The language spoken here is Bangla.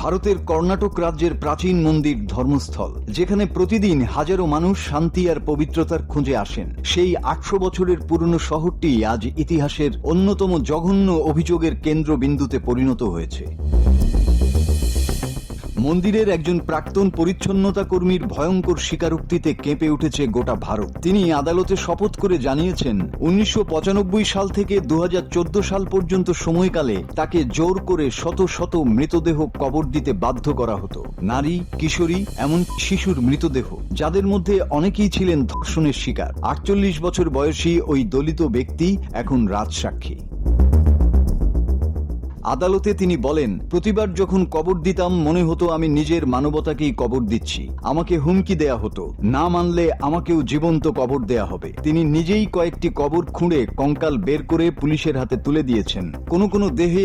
ভারতের কর্ণাটক রাজ্যের প্রাচীন মন্দির ধর্মস্থল, যেখানে প্রতিদিন হাজারো মানুষ শান্তি আর পবিত্রতার খোঁজে আসেন। সেই 800 বছরের পুরনো শহরটি আজ ইতিহাসের অন্যতম জঘন্য অভিযোগের কেন্দ্রবিন্দুতে পরিণত হয়েছে। মন্দিরের একজন প্রাক্তন পরিচ্ছন্নতা কর্মীর ভয়ঙ্কর স্বীকারোক্তিতে কেঁপে উঠেছে গোটা ভারত। তিনি আদালতে শপথ করে জানিয়েছেন 1995 সাল থেকে 2014 সাল পর্যন্ত সময়কালে তাকে জোর করে শত শত মৃতদেহ কবর দিতে বাধ্য করা হতো। নারী, কিশোরী, এমন শিশুর মৃতদেহ, যাদের মধ্যে অনেকেই ছিলেন ধর্ষণের শিকার। 48 বছর বয়সী ওই দলিত ব্যক্তি এখন রাজসাক্ষী। আদালতে তিনি বলেন, প্রতিবার যখন কবর দিতাম মনে হতো আমি নিজের মানবতাকেই কবর দিচ্ছি। আমাকে হুমকি দেয়া হতো, না মানলে আমাকেও জীবন্ত কবর দেয়া হবে। তিনি নিজেই কয়েকটি কবর খুঁড়ে কঙ্কাল বের করে পুলিশের হাতে তুলে দিয়েছেন। কোনো কোনো দেহে